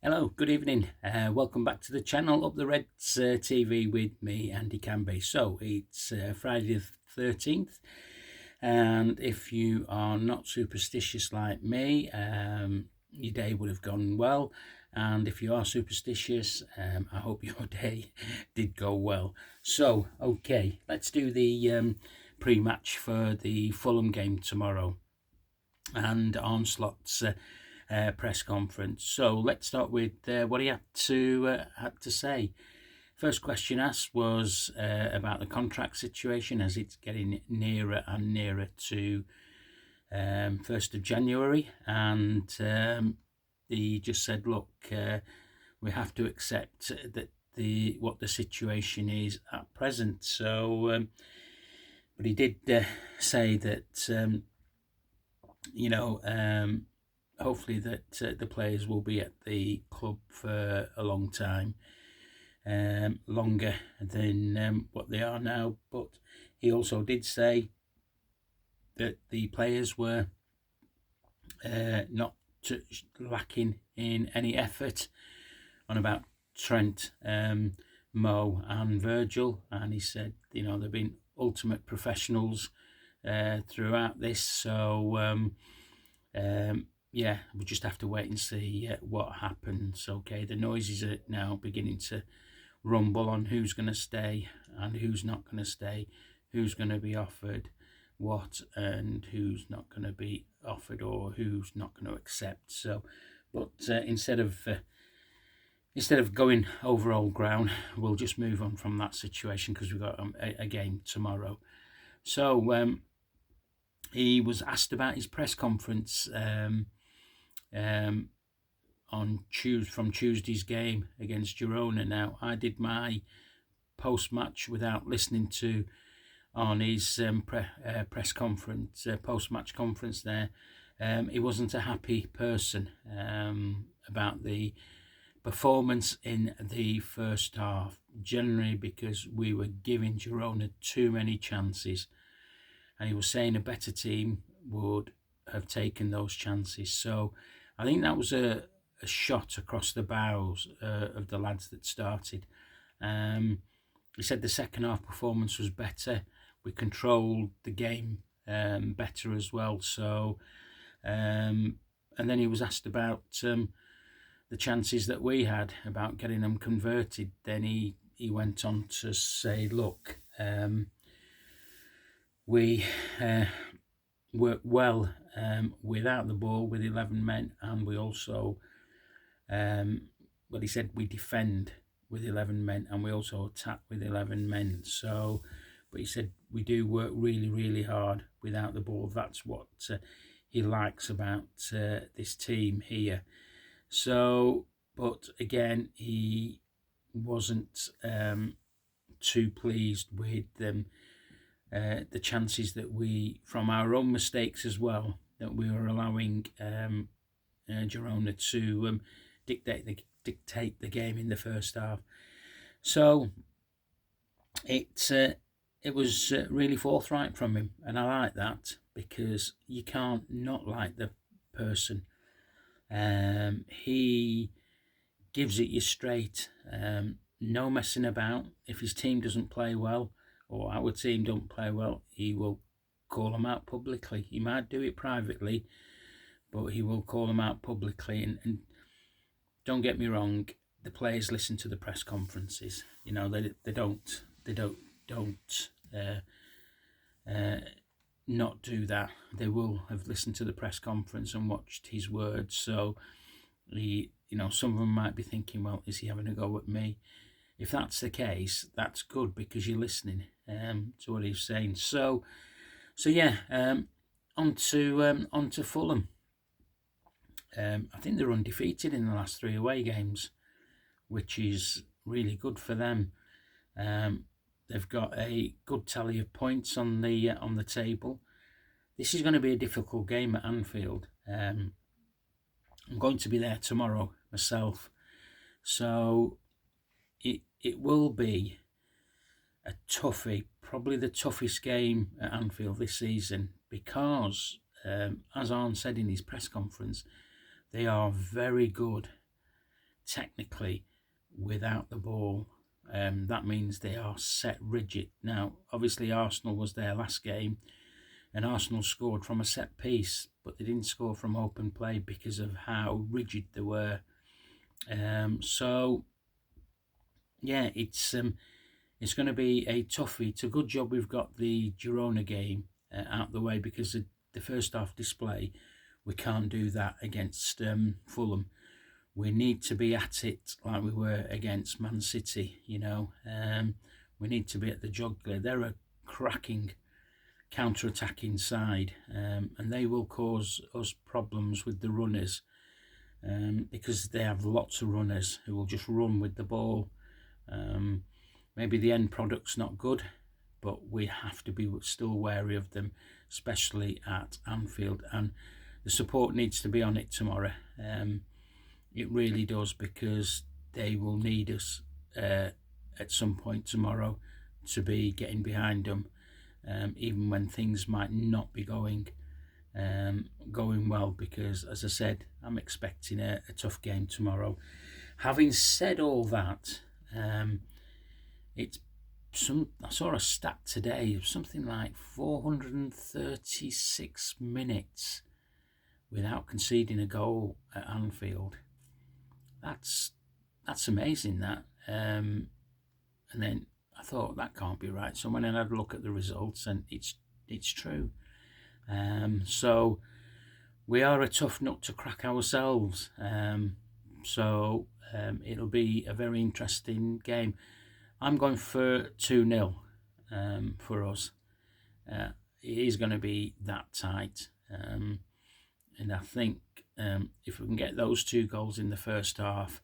Hello, good evening. Welcome back to the channel Up the Reds TV with me, Andy Canby. So it's Friday the 13th, and if you are not superstitious like me, your day would have gone well. And if you are superstitious, I hope your day did go well. So, okay, let's do the pre-match for the Fulham game tomorrow and Onslaught's press conference. So let's start with what he had to say. First question asked was about the contract situation as it's getting nearer and nearer to 1st of January, and he just said, "Look, we have to accept that what the situation is at present." So, but he did say that hopefully that the players will be at the club for a long time, longer than what they are now. But he also did say that the players were not lacking in any effort on about Trent, Mo and Virgil, and he said, they've been ultimate professionals throughout this. So yeah, we just have to wait and see what happens. Okay, the noises are now beginning to rumble on who's going to stay and who's not going to stay, who's going to be offered what and who's not going to be offered or who's not going to accept. So, but instead of going over old ground, we'll just move on from that situation because we've got a game tomorrow. So he was asked about his press conference from Tuesday's game against Girona. Now, I did my post-match without listening to Arne's press conference, post-match conference there. He wasn't a happy person about the performance in the first half, generally because we were giving Girona too many chances, and he was saying a better team would have taken those chances. So I think that was a shot across the bows of the lads that started. He said the second half performance was better. We controlled the game better as well. So, and then he was asked about the chances that we had, about getting them converted. Then he went on to say, look, we work well without the ball with 11 men, and we also, he said we defend with 11 men and we also attack with 11 men. So, but he said we do work really, really hard without the ball. That's what he likes about this team here. So, but again, he wasn't too pleased with the chances that we, from our own mistakes as well, that we were allowing Girona to dictate the game in the first half. So it was really forthright from him, and I like that because you can't not like the person. He gives it you straight, no messing about. If his team doesn't play well, or our team don't play well, he will call them out publicly. He might do it privately, but he will call them out publicly. And don't get me wrong, the players listen to the press conferences. They don't not do that. They will have listened to the press conference and watched his words. So some of them might be thinking, well, is he having a go at me? If that's the case, that's good because you're listening to what he's saying. So yeah, on to Fulham. I think they're undefeated in the last 3 away games, which is really good for them. They've got a good tally of points on the table. This is going to be a difficult game at Anfield. I'm going to be there tomorrow myself, so it will be a toughie, probably the toughest game at Anfield this season, because as Arne said in his press conference, they are very good technically without the ball. That means they are set rigid. Now, obviously, Arsenal was their last game, and Arsenal scored from a set piece, but they didn't score from open play because of how rigid they were. So, yeah, it's going to be a toughie. It's a good job we've got the Girona game out the way, because the first half display, we can't do that against Fulham. We need to be at it like we were against Man City, we need to be at the jugular. They're a cracking counter-attacking side, and they will cause us problems with the runners, because they have lots of runners who will just run with the ball. Maybe the end product's not good, but we have to be still wary of them, especially at Anfield, and the support needs to be on it tomorrow. It really does, because they will need us at some point tomorrow to be getting behind them, even when things might not be going well, because, as I said, I'm expecting a tough game tomorrow. Having said all that, I saw a stat today of something like 436 minutes without conceding a goal at Anfield. That's amazing, that. And then I thought, that can't be right. So when I had a look at the results, and it's true. So we are a tough nut to crack ourselves. So it'll be a very interesting game. I'm going for 2-0 for us. It is going to be that tight. And I think if we can get those 2 goals in the first half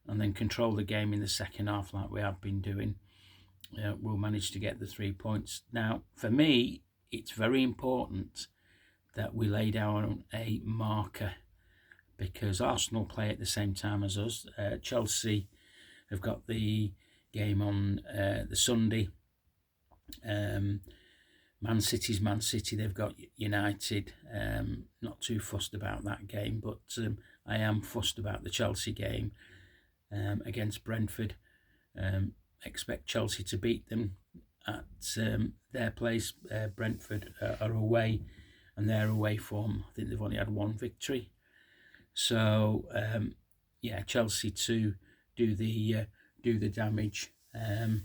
and then control the game in the second half like we have been doing, we'll manage to get the 3 points. Now, for me, it's very important that we lay down a marker, because Arsenal play at the same time as us. Chelsea have got the game on the Sunday. Man City's Man City. They've got United. Not too fussed about that game, but I am fussed about the Chelsea game against Brentford. Expect Chelsea to beat them at their place. Brentford are away, and their away form, I think they've only had 1 victory. So Chelsea to do the damage at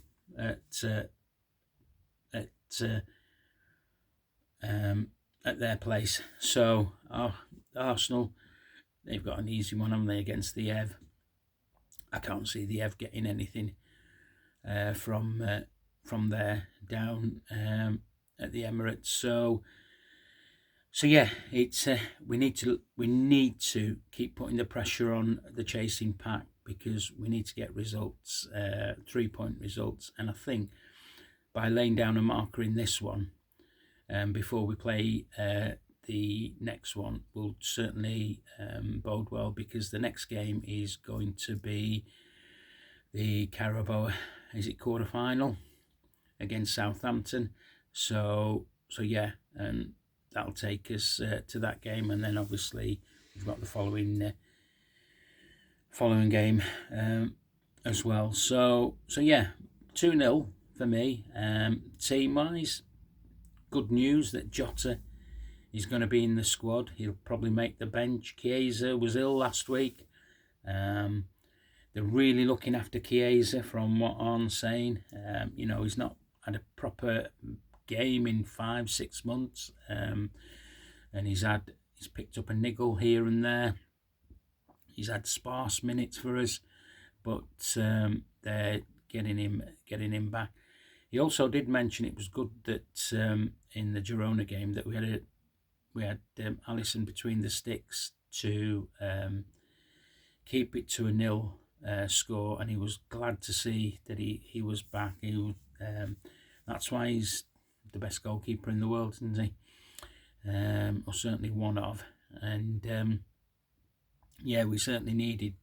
their place. So Arsenal, they've got an easy one, haven't they, against the Ev? I can't see the Ev getting anything from there down at the Emirates. So yeah, it's we need to keep putting the pressure on the chasing pack, because we need to get results, 3-point results. And I think by laying down a marker in this one, before we play the next one, will certainly bode well, because the next game is going to be the Carabao, is it quarter-final, against Southampton. So yeah, and that'll take us to that game, and then obviously we've got the following game as well. So yeah, 2-0 for me. Team-wise, good news that Jota is going to be in the squad. He'll probably make the bench. Chiesa was ill last week. They're really looking after Chiesa, from what Arne's saying. He's not had a proper game in 5-6 months, and he's picked up a niggle here and there. He's had sparse minutes for us, but they're getting him back. He also did mention it was good that in the Girona game that we had Alisson between the sticks to keep it to a 0 score, and he was glad to see that he was back. That's why he's the best goalkeeper in the world, isn't he? Or certainly one of. And we certainly needed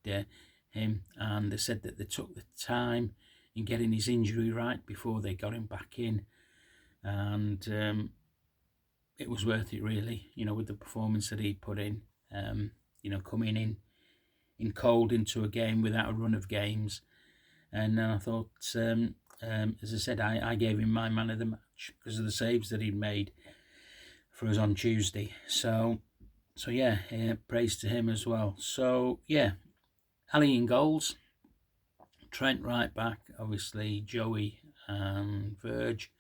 him, and they said that they took the time in getting his injury right before they got him back in, and it was worth it, really, with the performance that he put in, coming in cold into a game without a run of games. And I thought, as I said, I gave him my man of the match because of the saves that he'd made for us on Tuesday. So yeah, praise to him as well. So yeah, Ali in goals, Trent right back, obviously Joey and Verge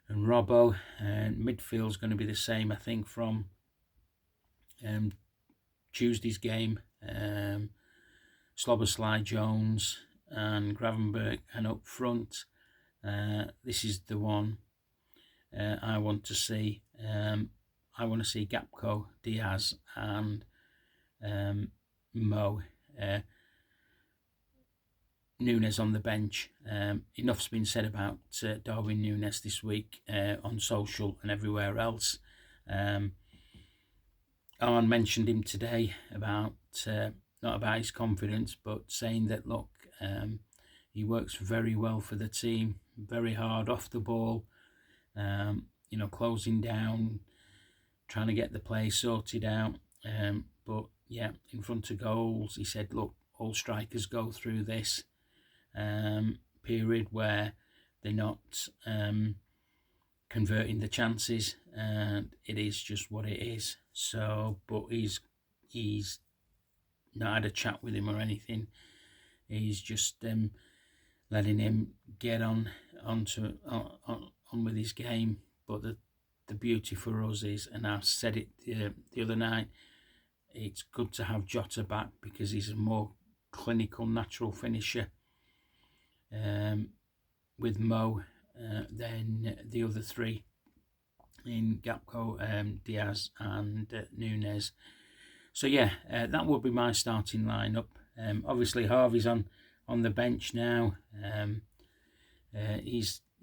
and Robbo, and midfield's going to be the same, I think, from Tuesday's game. Slobberslide, Jones and Gravenberg, and up front, this is the one I want to see. I want to see Gakpo, Diaz and Mo. Nunes on the bench. Enough's been said about Darwin Nunes this week on social and everywhere else. Arne mentioned him today about not about his confidence, but saying that look, he works very well for the team, very hard off the ball, closing down, trying to get the play sorted out. But yeah, in front of goals, he said, look, all strikers go through this period where they're not converting the chances, and it is just what it is. So, but he's not had a chat with him or anything. He's just letting him get on with his game. But the beauty for us is, and I said it the other night, it's good to have Jota back because he's a more clinical, natural finisher with Mo than the other three in Gakpo, Diaz and Nunes. So yeah, that would be my starting lineup. Obviously Harvey's on the bench now.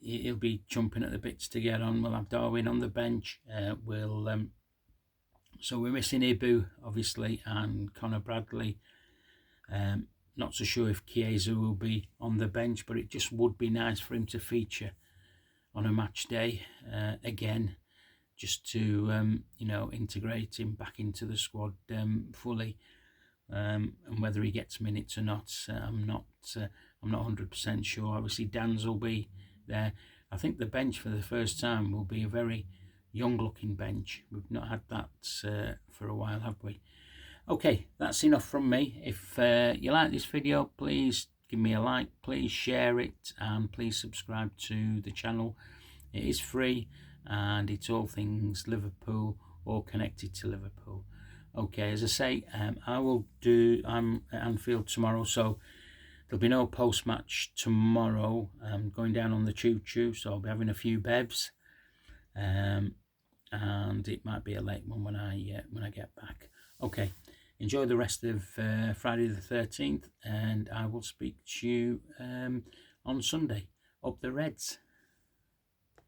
He'll be jumping at the bits to get on. We'll have Darwin on the bench. So we're missing Ibu, obviously, and Connor Bradley. Not so sure if Chiesa will be on the bench, but it just would be nice for him to feature on a match day again, just to integrate him back into the squad fully. And whether he gets minutes or not, I'm not 100% sure. Obviously, Dan's will be there. I think the bench for the first time will be a very young-looking bench. We've not had that for a while, have we? Okay, that's enough from me. If you like this video, please give me a like, please share it, and please subscribe to the channel. It is free, and it's all things Liverpool or connected to Liverpool. Okay, as I say, I'm at Anfield tomorrow, so there'll be no post-match tomorrow. I'm going down on the choo-choo, so I'll be having a few bevs, and it might be a late one when I get back. Okay, enjoy the rest of Friday the 13th, and I will speak to you on Sunday. Up the Reds.